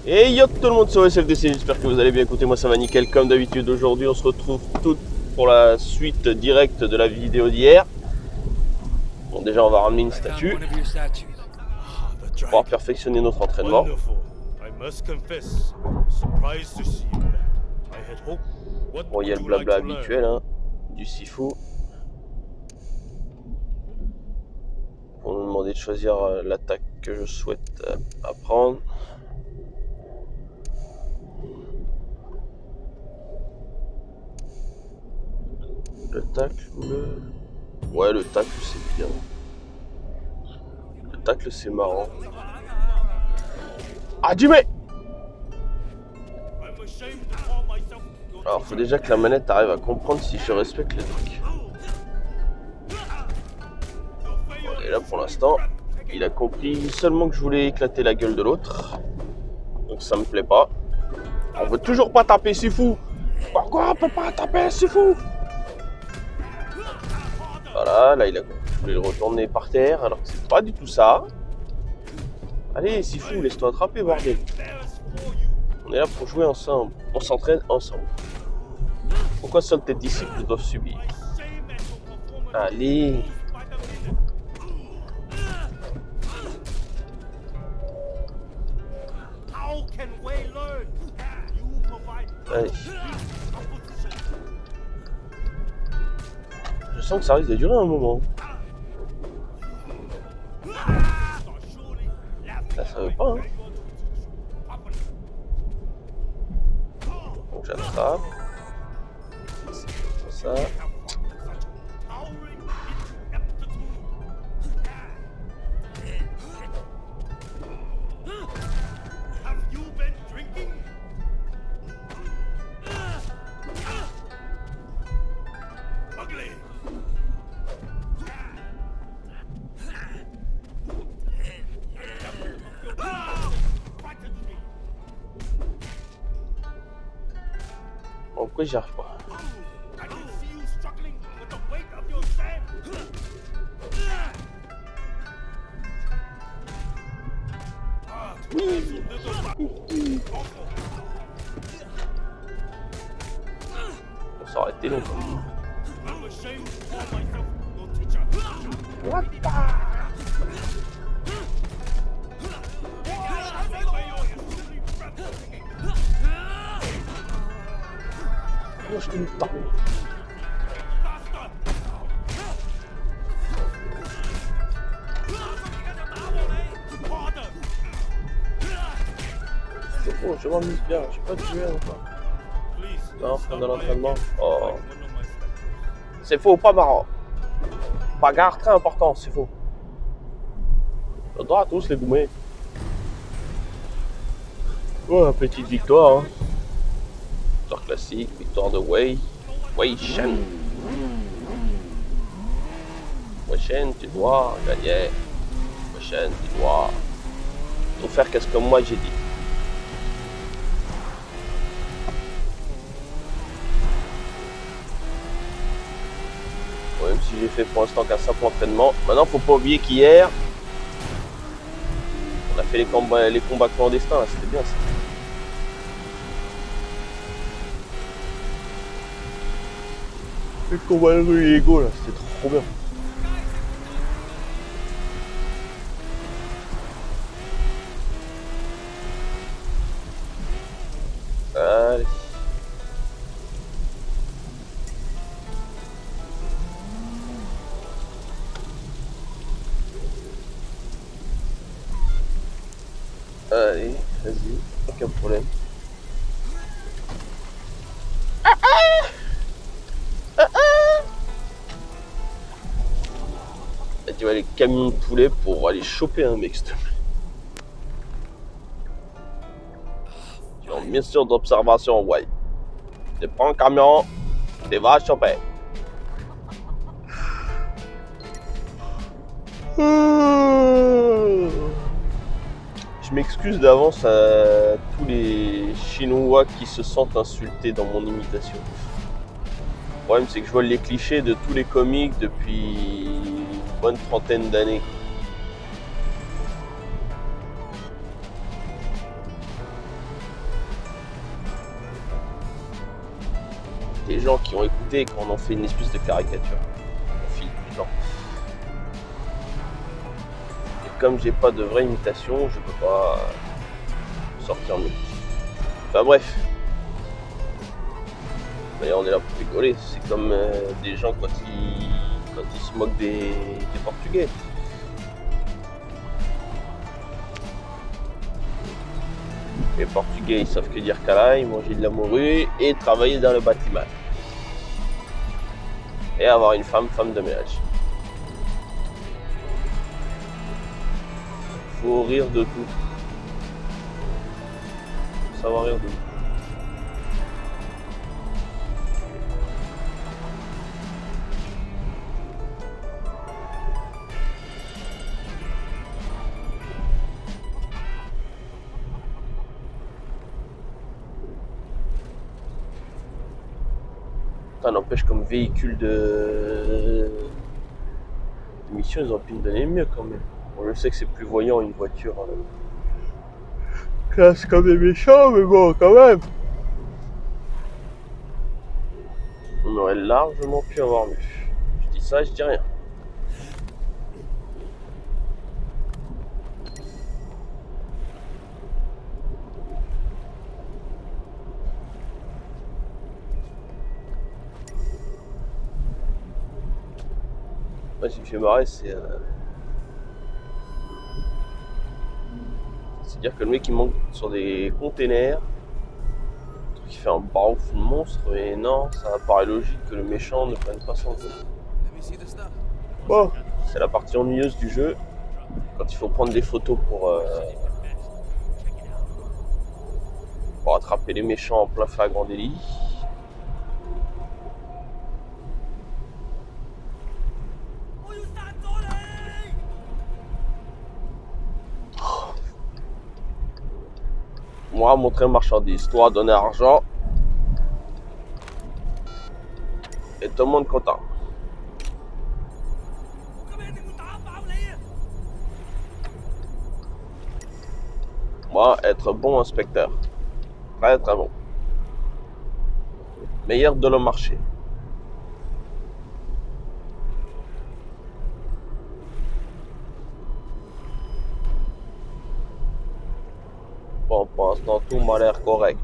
Et yo tout le monde sur SFDC, j'espère que vous allez bien. Écoutez, moi ça va nickel comme d'habitude. Aujourd'hui on se retrouve tout pour la suite directe de la vidéo d'hier. Bon, déjà on va ramener une statue pour pouvoir perfectionner notre entraînement. Bon, il y a le blabla habituel hein, du Sifu. Pour nous demander de choisir l'attaque que je souhaite apprendre. Le tacle ou le... Ouais, le tacle c'est bien. Le tacle c'est marrant. Ah, Jimmy! Alors faut déjà que la manette arrive à comprendre si je respecte les trucs. Bon, et là pour l'instant, il a compris seulement que je voulais éclater la gueule de l'autre. Donc ça me plaît pas. On veut toujours pas taper, c'est fou! Pourquoi on peut pas taper, c'est fou? Voilà, là il a voulu le retourner par terre alors que c'est pas du tout ça. Allez, c'est fou, laisse-toi attraper, bordel. On est là pour jouer ensemble. On s'entraîne ensemble. Pourquoi seuls tes disciples doivent subir? Allez. Allez. Je sens que ça risque de durer un moment. Là, ça veut pas, hein. Donc j'attrape. Comme ça. Bon, pourquoi j'y arrive pas? On s'est arrêté longtemps. What the... Moi je te loupe pas. C'est bon, je m'amuse bien, je suis pas tué encore. Non, fin de l'entraînement. Oh. C'est faux, pas marrant. Bagarre très important, c'est faux. On doit tous les gommer. Oh, petite victoire. Hein. Victoire classique, victoire de Wei. Wei Shen. Wei Shen, tu dois gagner. Wei Shen, tu dois tout faire qu'est-ce que moi j'ai dit. Même si j'ai fait pour l'instant qu'un simple entraînement. Maintenant, faut pas oublier qu'hier, on a fait les combats clandestins, là, c'était bien ça. Les combats de rue illégaux, là, c'était trop bien. Allez. Allez, vas-y, aucun problème. Là, tu vois les camions de poulet pour aller choper un mec, s'il te plaît. Tu es en mission d'observation, ouais. Tu prends un camion, tu vas choper. Je m'excuse d'avance à tous les Chinois qui se sentent insultés dans mon imitation. Le problème c'est que je vole les clichés de tous les comiques depuis une bonne trentaine d'années. des gens qui ont écouté et qui en ont fait une espèce de caricature. Au fil du temps. Et comme j'ai pas de vraie imitation, je peux pas sortir mieux. Enfin bref. Mais on est là pour rigoler. C'est comme des gens quand ils se moquent des Portugais. Les Portugais, ils savent que dire calaï, manger de la morue et travailler dans le bâtiment. Et avoir une femme de ménage. Faut rire de tout. Faut savoir rire de tout. Ça n'empêche comme véhicule de mission, ils ont pu me donner mieux quand même. Bon, je sais que c'est plus voyant une voiture classe comme des méchants, mais bon, quand même. On aurait largement pu avoir mieux. Je dis ça, je dis rien. Moi, ce qui me fait marrer, c'est dire que le mec il monte sur des containers, qui fait un barouf monstre, et non, ça paraît logique que le méchant ne prenne pas son jeu. Bon, c'est la partie ennuyeuse du jeu, quand il faut prendre des photos pour attraper les méchants en plein flagrant délit. Moi, montrer marchandise, toi donner argent et tout le monde content. Moi, être bon inspecteur, très très bon, meilleur de le marché. Bon, pour l'instant, tout m'a l'air correct.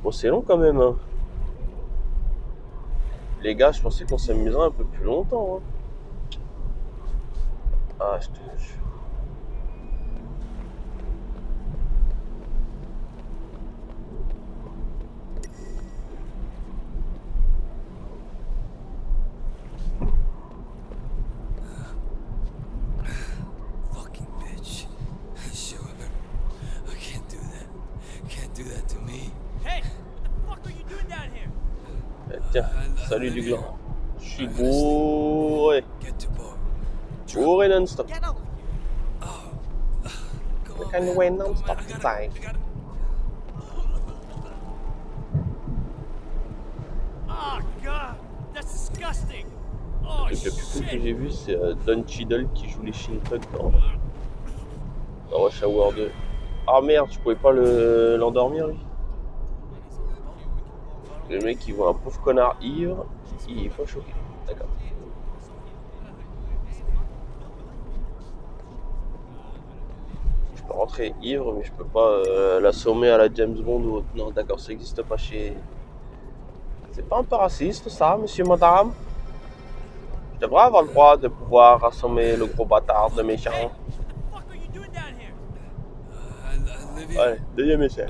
Bon, c'est long quand même. Hein. Les gars, je pensais qu'on s'amuserait un peu plus longtemps. Hein. Ah, je te jure. Tiens, salut du gland. Je suis bourré. Bourré non-stop. We can win non-stop time. Le plus cool que j'ai vu, c'est Don Cheadle qui joue les Shintok dans Rush Hour 2. Ah merde, je pouvais pas l'endormir lui. Le mec il voit un pauvre connard ivre, il est pas choqué. D'accord. Je peux rentrer ivre, mais je peux pas l'assommer à la James Bond ou autre. Non, d'accord, ça existe pas chez. C'est pas un peu raciste ça, monsieur, madame? Je devrais avoir le droit de pouvoir assommer le gros bâtard de méchant. Allez, deuxième essai.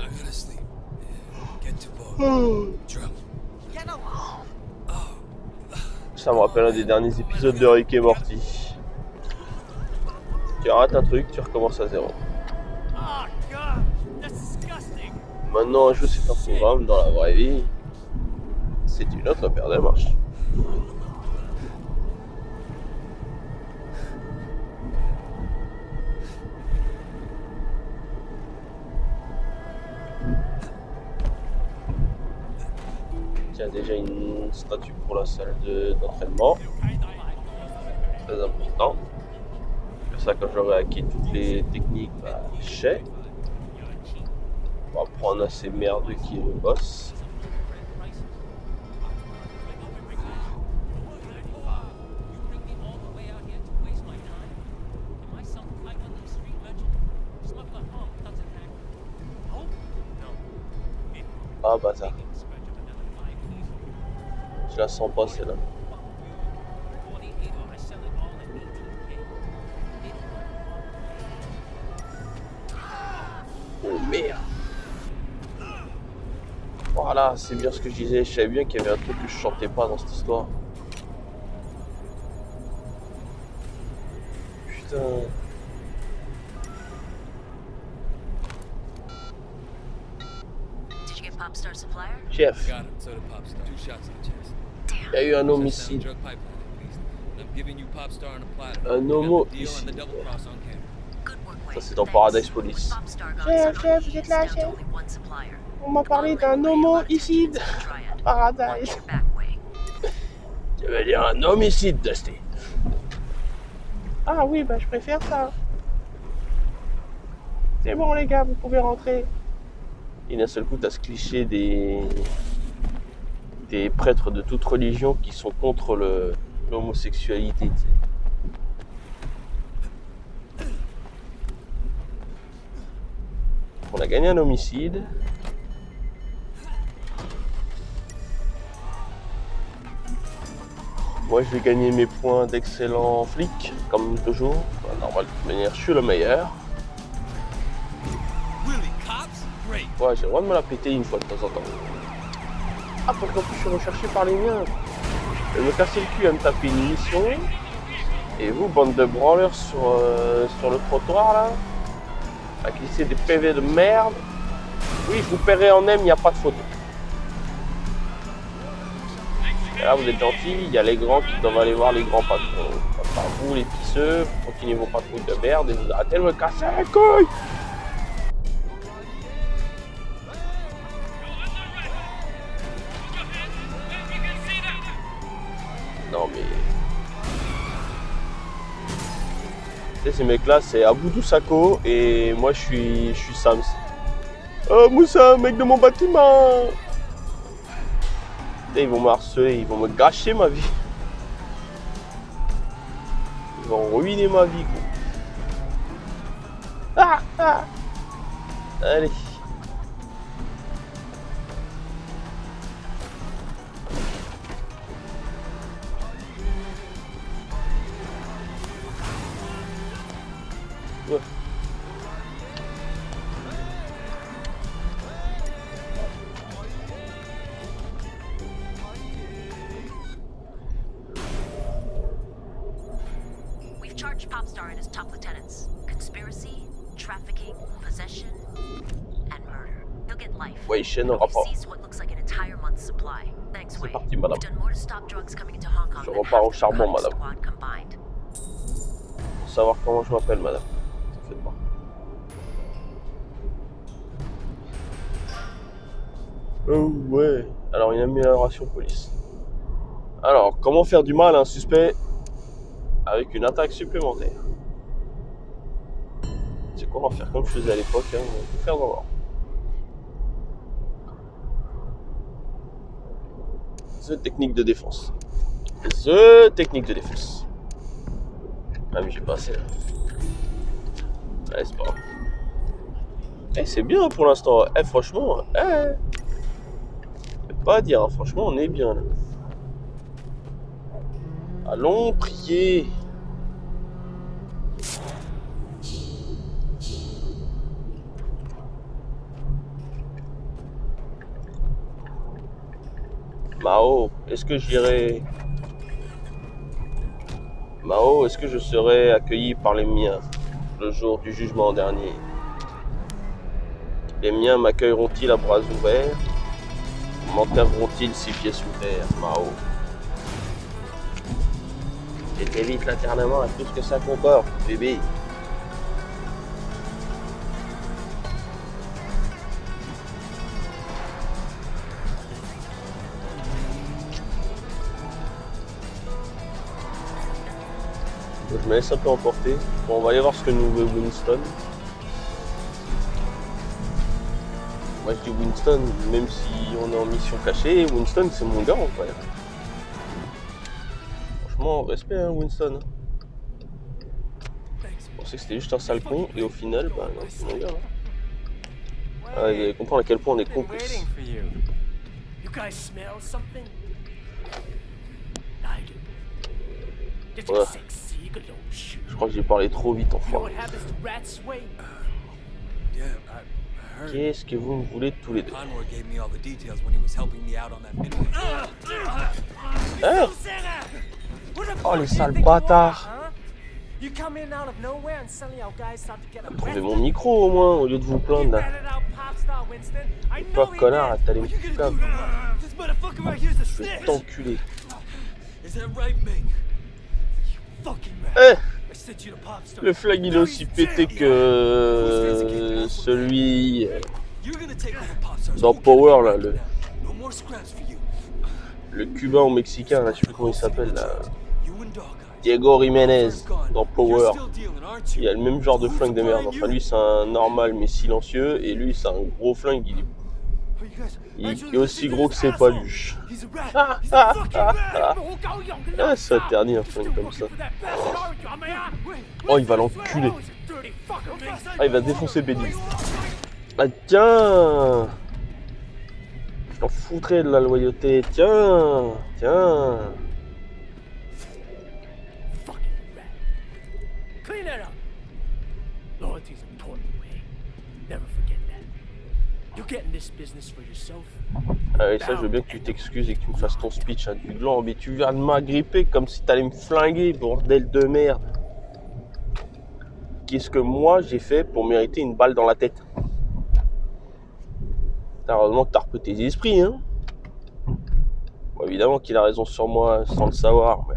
Ça me rappelle un des derniers épisodes de Rick et Morty. Tu rates un truc, tu recommences à zéro. Maintenant, un jeu c'est un programme, dans la vraie vie, c'est une autre paire de manches. Tiens, déjà une statue pour la salle d'entraînement. Très important. Comme ça, quand j'aurai acquis toutes les techniques, bah, je sais. On va prendre à ces merdeux qui est le boss. Ah bâtard. Je la sens pas celle-là. Oh merde. Voilà, c'est bien ce que je disais. Je savais bien qu'il y avait un truc que je chantais pas dans cette histoire. Putain. Chef, il y a eu un homicide. Un homicide. Ça c'est dans Paradise Police. Chef, vous êtes là, chef? On m'a parlé d'un homicide. Paradise. Tu veux dire un homicide, Dusty? Ah oui, bah je préfère ça. C'est bon les gars, vous pouvez rentrer. Et d'un seul coup, t'as ce cliché des prêtres de toute religion qui sont contre l'homosexualité. On a gagné un homicide. Moi, je vais gagner mes points d'excellent flic, comme toujours. Normal, de toute manière, je suis le meilleur. Ouais, j'ai le droit de me la péter une fois de temps en temps. Ah, parce qu'en plus, je suis recherché par les miens. Je vais me casser le cul à me taper une mission. Et vous, bande de branleurs sur le trottoir, là, à glisser des PV de merde. Oui, je vous paierai en M, il n'y a pas de photo. Et là, vous êtes gentils, il y a les grands qui doivent aller voir les grands patrons. Enfin, vous, les pisseux, vous continuez vos patrouilles de merde et vous arrêtez de me casser les couilles. Non mais... Tu sais, ces mecs-là, c'est Aboudou Sako et moi, je suis Sams. Oh, Moussa, mec de mon bâtiment. Ils vont me harceler, ils vont me gâcher ma vie. Ils vont ruiner ma vie, quoi. Ah, ah. Allez. Ouais. Popstar and his top lieutenants. Conspiracy, trafficking, possession, and murder. He'll get life. Ouais, chaîne au rapport. C'est parti, madame. Je repars au charbon, madame. Pour savoir comment je m'appelle, madame. Ça fait de moi. Oh ouais. Alors, une amélioration police. Alors, comment faire du mal à un suspect avec une attaque supplémentaire? C'est quoi, on va faire comme je faisais à l'époque, hein, on va tout faire dans l'ordre. The technique de défense. The technique de défense. Ah mais j'ai pas assez là. Allez, c'est pas grave. Eh, c'est bien pour l'instant. Eh, franchement, pas à dire, hein. Franchement, on est bien là. Allons prier. Mao, est-ce que j'irai... Mao, est-ce que je serai accueilli par les miens le jour du jugement dernier? Les miens m'accueilleront-ils à bras ouverts? M'enterreront-ils 6 pieds sous terre? Mao. Et t'évites l'internement à tout ce que ça comporte, bébé. Je me laisse un peu emporter. Bon, on va aller voir ce que nous veut Winston. Moi je dis Winston, même si on est en mission cachée, Winston c'est mon gars en fait. Franchement, respect hein, Winston. Je pensais que c'était juste un sale con et au final, bah non, c'est mon gars. Hein. Ah, il comprend à quel point on est complices. Ouais. Je crois que j'ai parlé trop vite enfin. Qu'est-ce que vous me voulez tous les deux? Hein? Oh les sales bâtards! Trouvez mon micro au moins au lieu de vous plaindre là. Pas connard, t'allais me faire. Je vais t'enculer. Eh! Le flag il est aussi pété que celui dans Power là, le cubain ou mexicain là, je sais plus comment il s'appelle là. Diego Jiménez dans Power. Il a le même genre de flingue de merde. Enfin lui c'est un normal mais silencieux et lui c'est un gros flingue, il est aussi gros que ses paluches. Ah, ça ternit un flingue comme ça. Oh il va l'enculer. Ah il va défoncer Benny. Ah tiens. Je t'en foutrais de la loyauté. Tiens. Ah oui, ça je veux bien que tu t'excuses et que tu me fasses ton speech hein, du gland, mais tu viens de m'agripper comme si t'allais me flinguer, bordel de merde. Qu'est-ce que moi j'ai fait pour mériter une balle dans la tête? Heureusement que t'as repris tes esprits, hein. Bon, évidemment qu'il a raison sur moi sans le savoir, mais...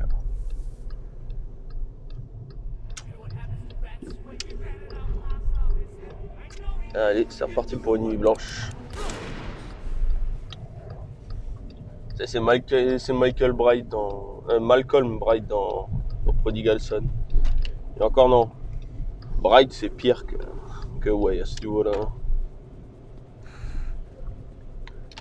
Allez, c'est reparti pour une nuit blanche. C'est Malcolm Bright dans Prodigal Son. Et encore non. Bright c'est pire que Way à ce niveau-là.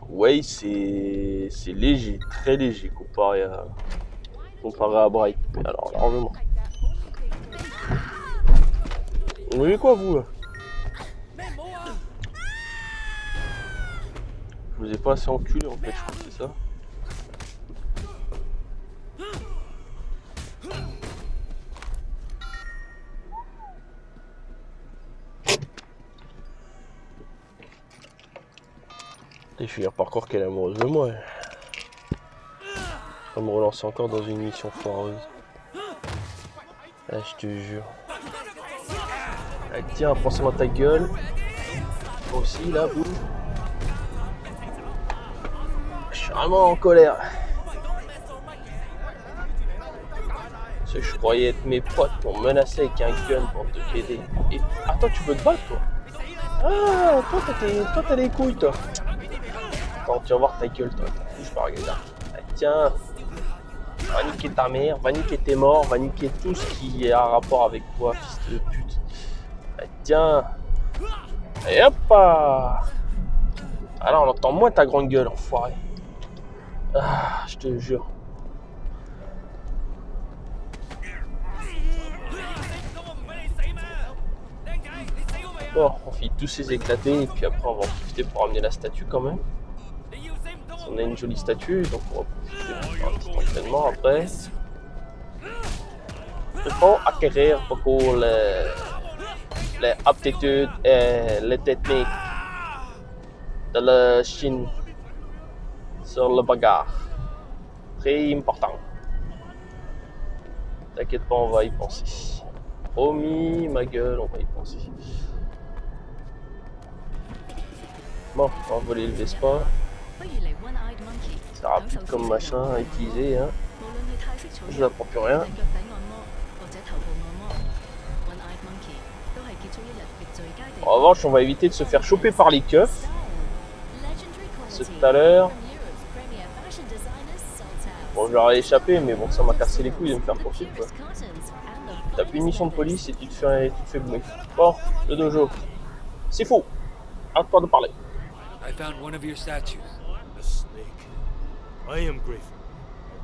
Way c'est léger, très léger comparé à Bright. Mais alors largement. Vous voyez quoi vous là? Je vous ai pas assez enculé en fait, je crois que c'est ça. Et je finis par croire qu'elle est amoureuse de moi. Elle va me relancer encore dans une mission foireuse. Ah, je te jure. Ah, tiens, prends-moi ta gueule. Toi aussi, là, boum. Je suis vraiment en colère. Parce que je croyais être mes potes pour me menacer avec un gun pour te aider. Et... Attends, tu veux te battre, toi? Ah, toi, t'as des couilles, toi. Attends, tu vas voir ta gueule, toi. Je vais regarder. Ah, tiens. Va niquer ta mère, va niquer tes morts, va niquer tout ce qui a rapport avec toi, fils de pute. Ah, tiens. Et hop. Alors, on entend moins ta grande gueule, enfoiré. Ah, je te jure. Bon, on finit tous ces éclatés et puis après on va en profiter pour ramener la statue quand même. On a une jolie statue, donc on va profiter pour faire un petit entraînement après. Il faut acquérir beaucoup les aptitudes et les techniques de la Chine sur le bagarre. Très important. T'inquiète pas, on va y penser. Promis, ma gueule, on va y penser. Bon, on va voler le Vespa. C'est rapide comme machin à utiliser, hein. Je n'apprends plus rien. En revanche, on va éviter de se faire choper par les keufs. C'est tout à l'heure. Bon, je leur ai échappé, mais bon, ça m'a cassé les couilles de me faire poursuivre, quoi. T'as plus une mission de police et tu te fais boumer. Bon, le dojo. C'est fou. Arrête pas de parler. I found one of your statues. A snake. I am grateful.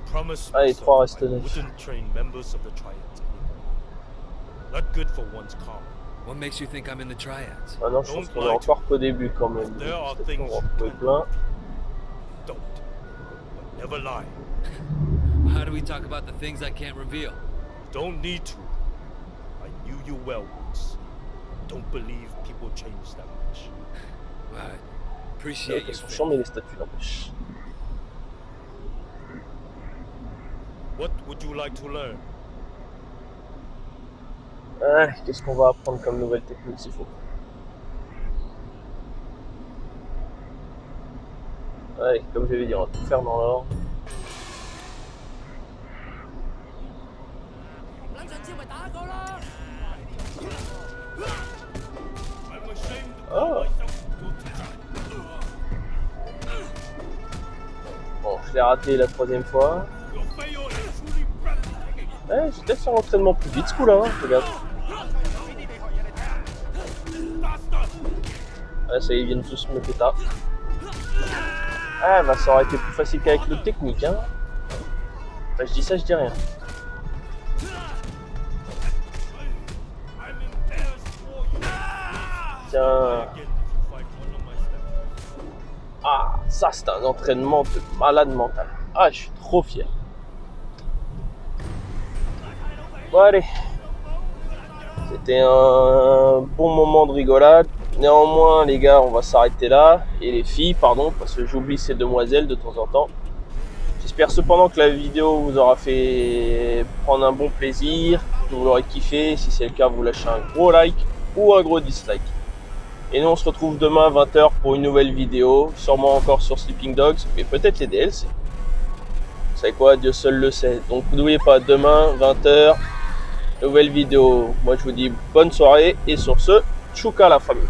I promise Allez, myself 3 I restent neufs. wouldn't train members of the Triads anymore. Not good for one's karma. What makes you think I'm in the triads? Ah non, je pense qu'on est encore qu'au début quand même. There are On things va en you trouver can plein. don't. But never lie. How do we talk about the things I can't reveal? Don't need to. I knew you well once. Don't believe people change that much. Right. Ouais, Appreciate you. elles sont chiants, mais les statues n'empêchent. What would you like to learn? Allez, qu'est-ce qu'on va apprendre comme nouvelle technique s'il faut. Allez, comme je vais dire, on va tout faire dans l'ordre. I'm ashamed to Ah. call myself Guten. Bon, je l'ai raté la 3e fois. Your failure is truly breathtaking. Ouais, j'ai peut-être faire l'entraînement plus vite ce coup-là, hein, regarde. Ah, ça y est, ils viennent tous me péter. Ah, bah ça aurait été plus facile qu'avec l'autre technique, hein. Enfin, je dis ça, je dis rien. I'm embarrassed for you. Tiens. Again, did you fight one of my statues? Ah, ça c'est un entraînement de malade mental. Ah, je suis trop fier. Bon allez. C'était un bon moment de rigolade. Néanmoins les gars, on va s'arrêter là. Et les filles, pardon, parce que j'oublie ces demoiselles de temps en temps. J'espère cependant que la vidéo vous aura fait prendre un bon plaisir, que vous l'aurez kiffé. Si c'est le cas, vous lâchez un gros like ou un gros dislike. Et nous on se retrouve demain à 20h pour une nouvelle vidéo, sûrement encore sur Sleeping Dogs, mais peut-être les DLC. Vous savez quoi, Dieu seul le sait. Donc n'oubliez pas, demain 20h, nouvelle vidéo. Moi je vous dis bonne soirée et sur ce, tchouka la famille.